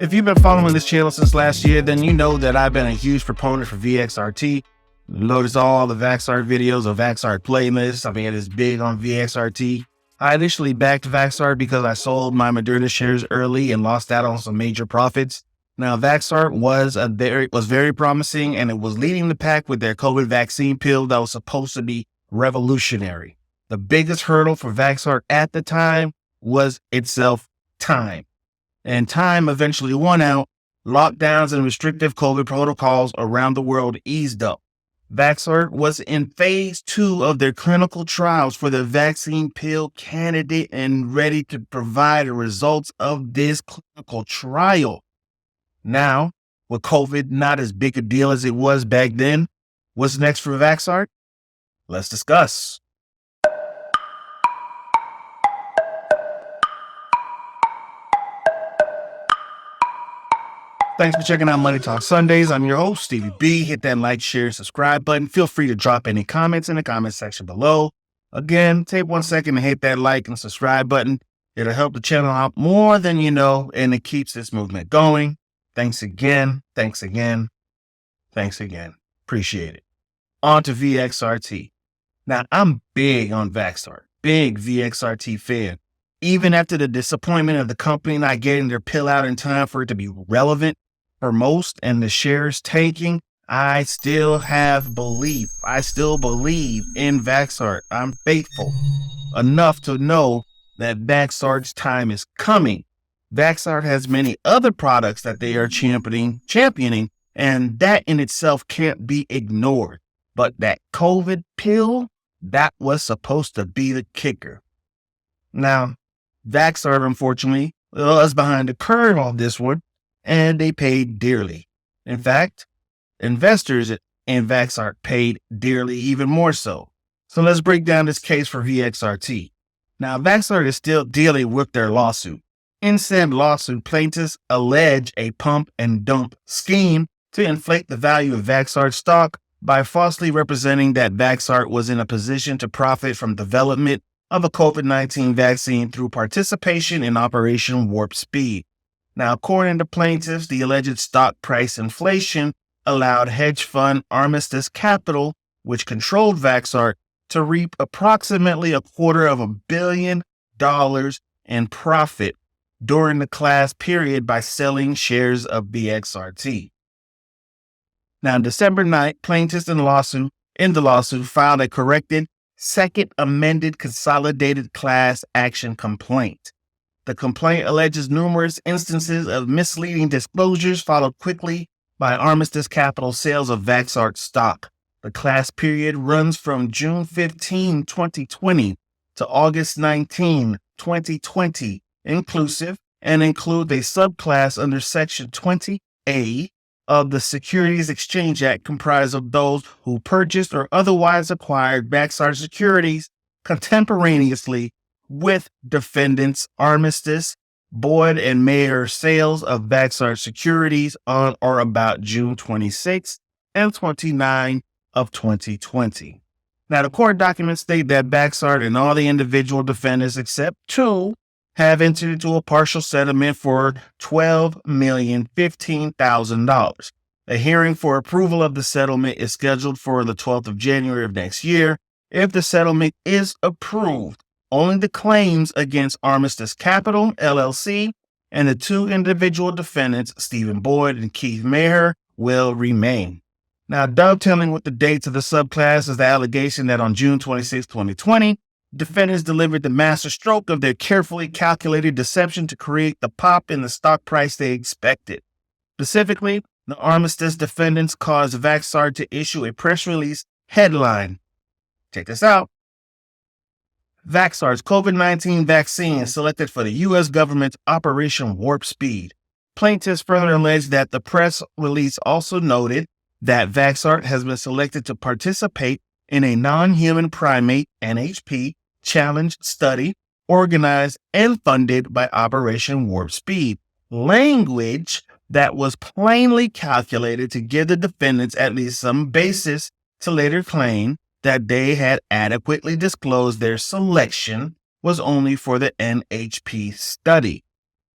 If you've been following this channel since last year, then you know that I've been a huge proponent for VXRT. Notice all the Vaxart videos or Vaxart playlists. I mean, it's big on VXRT. I initially backed Vaxart because I sold my Moderna shares early and lost out on some major profits. Now, Vaxart was very promising, and it was leading the pack with their COVID vaccine pill that was supposed to be revolutionary. The biggest hurdle for Vaxart at the time was itself time. And time eventually won out. Lockdowns and restrictive COVID protocols around the world eased up. Vaxart was in phase 2 of their clinical trials for the vaccine pill candidate and ready to provide the results of this clinical trial. Now, with COVID not as big a deal as it was back then, what's next for Vaxart? Let's discuss. Thanks for checking out Money Talk Sundays. I'm your host, Stevie B. Hit that like, share, subscribe button. Feel free to drop any comments in the comment section below. Again, take 1 second to hit that like and subscribe button. It'll help the channel out more than you know, and it keeps this movement going. Thanks again. Thanks again. Thanks again. Appreciate it. On to VXRT. Now, I'm big on Vaxart. Big VXRT fan. Even after the disappointment of the company not getting their pill out in time for it to be relevant for most and the shares tanking, I still have belief. I still believe in Vaxart. I'm faithful enough to know that Vaxart's time is coming. Vaxart has many other products that they are championing, and that in itself can't be ignored. But that COVID pill, that was supposed to be the kicker. Now, Vaxart, unfortunately, was behind the curve on this one, and they paid dearly. In fact, investors in Vaxart paid dearly even more so. So let's break down this case for VXRT. Now, Vaxart is still dealing with their lawsuit. In said lawsuit, plaintiffs allege a pump and dump scheme to inflate the value of Vaxart stock by falsely representing that Vaxart was in a position to profit from development of a COVID-19 vaccine through participation in Operation Warp Speed. Now, according to plaintiffs, the alleged stock price inflation allowed hedge fund Armistice Capital, which controlled Vaxart, to reap approximately $250 million in profit during the class period by selling shares of VXRT. Now, on December 9th, plaintiffs in the lawsuit filed a corrected second amended consolidated class action complaint. The complaint alleges numerous instances of misleading disclosures followed quickly by Armistice Capital sales of Vaxart stock. The class period runs from June 15, 2020 to August 19, 2020 inclusive, and include a subclass under Section 20A of the Securities Exchange Act comprised of those who purchased or otherwise acquired Vaxart securities contemporaneously with defendants Armistice, Boyd, and Mayer sales of Vaxart securities on or about June 26 and 29 of 2020. Now, the court documents state that Vaxart and all the individual defendants except 2 have entered into a partial settlement for $12,015,000. A hearing for approval of the settlement is scheduled for the 12th of January of next year. If the settlement is approved, only the claims against Armistice Capital, LLC, and the 2 individual defendants, Stephen Boyd and Keith Maher, will remain. Now, dovetailing with the dates of the subclass is the allegation that on June 26, 2020, defendants delivered the master stroke of their carefully calculated deception to create the pop in the stock price they expected. Specifically, the Armistice defendants caused Vaxart to issue a press release headline. Check this out. Vaxart's COVID-19 vaccine is selected for the U.S. government's Operation Warp Speed. Plaintiffs further allege that the press release also noted that Vaxart has been selected to participate in a non-human primate NHP challenge study organized and funded by Operation Warp Speed, language that was plainly calculated to give the defendants at least some basis to later claim that they had adequately disclosed their selection was only for the NHP study.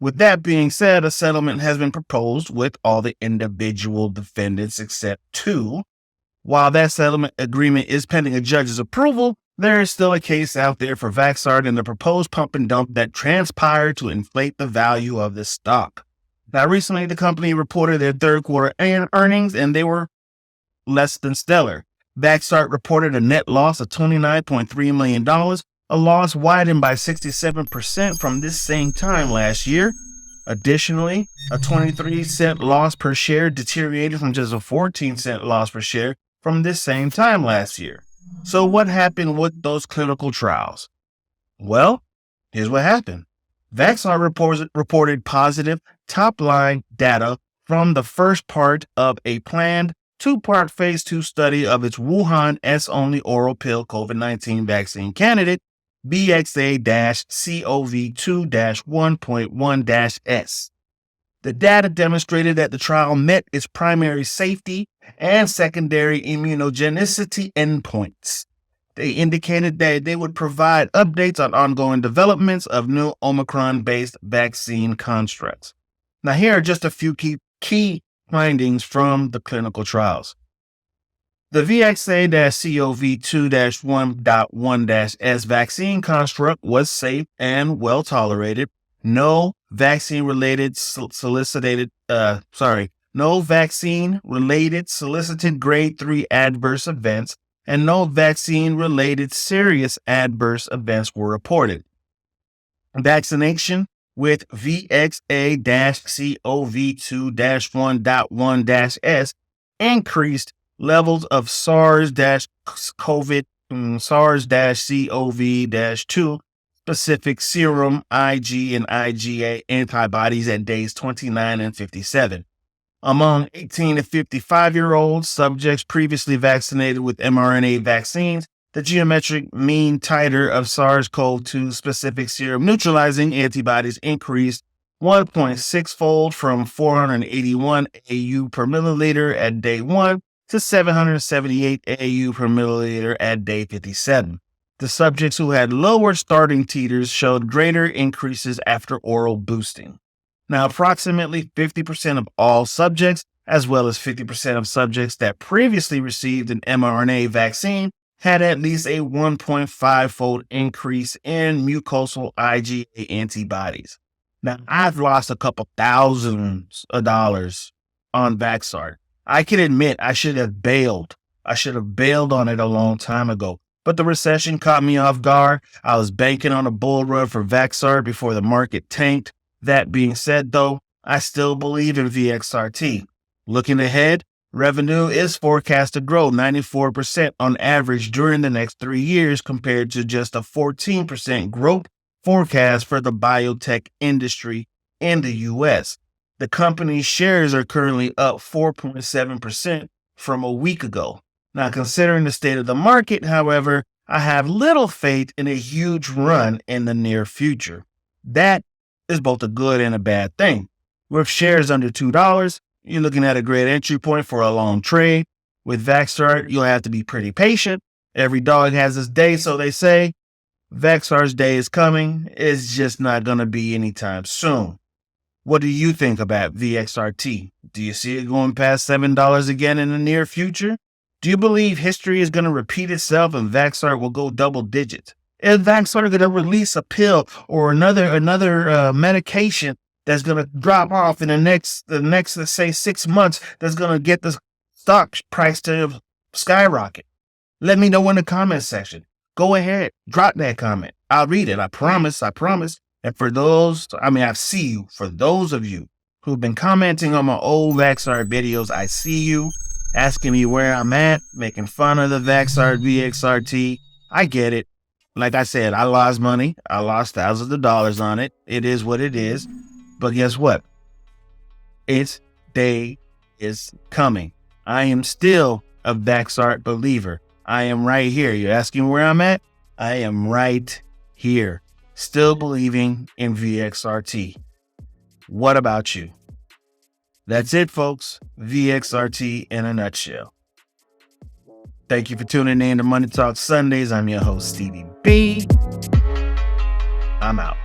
With that being said, a settlement has been proposed with all the individual defendants except two. While that settlement agreement is pending a judge's approval, there is still a case out there for Vaxart and the proposed pump and dump that transpired to inflate the value of the stock. Now, recently, the company reported their third quarter earnings, and they were less than stellar. Vaxart reported a net loss of $29.3 million, a loss widened by 67% from this same time last year. Additionally, a 23-cent loss per share deteriorated from just a 14-cent loss per share from this same time last year. So what happened with those clinical trials? Well, here's what happened. Vaxart reported positive top-line data from the first part of a planned two-part phase 2 study of its Wuhan S-only oral pill COVID-19 vaccine candidate, VXA-CoV2-1.1-S. The data demonstrated that the trial met its primary safety and secondary immunogenicity endpoints. They indicated that they would provide updates on ongoing developments of new Omicron-based vaccine constructs. Now, here are just a few key findings from the clinical trials. The VXA-CoV2-1.1-S vaccine construct was safe and well tolerated. No vaccine-related solicited grade 3 adverse events and no vaccine-related serious adverse events were reported. Vaccination with VXA-CoV2-1.1-S increased levels of SARS-CoV-2 specific serum Ig and IgA antibodies at days 29 and 57. Among 18 to 55-year-old subjects previously vaccinated with mRNA vaccines, the geometric mean titer of SARS-CoV-2 specific serum neutralizing antibodies increased 1.6-fold from 481 AU per milliliter at day 1 to 778 AU per milliliter at day 57. The subjects who had lower starting titers showed greater increases after oral boosting. Now, approximately 50% of all subjects, as well as 50% of subjects that previously received an mRNA vaccine, had at least a 1.5-fold increase in mucosal IgA antibodies. Now, I've lost a couple thousands of dollars on Vaxart. I can admit I should have bailed. I should have bailed on it a long time ago. But the recession caught me off guard. I was banking on a bull run for Vaxart before the market tanked. That being said, though, I still believe in VXRT. Looking ahead, revenue is forecast to grow 94% on average during the next 3 years compared to just a 14% growth forecast for the biotech industry in the U.S. The company's shares are currently up 4.7% from a week ago. Now, considering the state of the market, however, I have little faith in a huge run in the near future. That is both a good and a bad thing. With shares under $2, you're looking at a great entry point for a long trade. With Vaxart, you'll have to be pretty patient. Every dog has its day, so they say. Vaxart's day is coming. It's just not going to be anytime soon. What do you think about VXRT? Do you see it going past $7 again in the near future? Do you believe history is going to repeat itself and Vaxart will go double digits? Is Vaxart going to release a pill or another medication that's going to drop off in the next, let's say, 6 months that's going to get the stock price to skyrocket? Let me know in the comment section. Go ahead, drop that comment. I'll read it. I promise. And for those, I see you. For those of you who've been commenting on my old Vaxart videos, I see you. Asking me where I'm at, making fun of the Vaxart VXRT. I get it. Like I said, I lost money. I lost thousands of dollars on it. It is what it is. But guess what? Its day is coming. I am still a Vaxart believer. I am right here. You're asking where I'm at? I am right here. Still believing in VXRT. What about you? That's it, folks. VXRT in a nutshell. Thank you for tuning in to Money Talk Sundays. I'm your host, Stevie B. I'm out.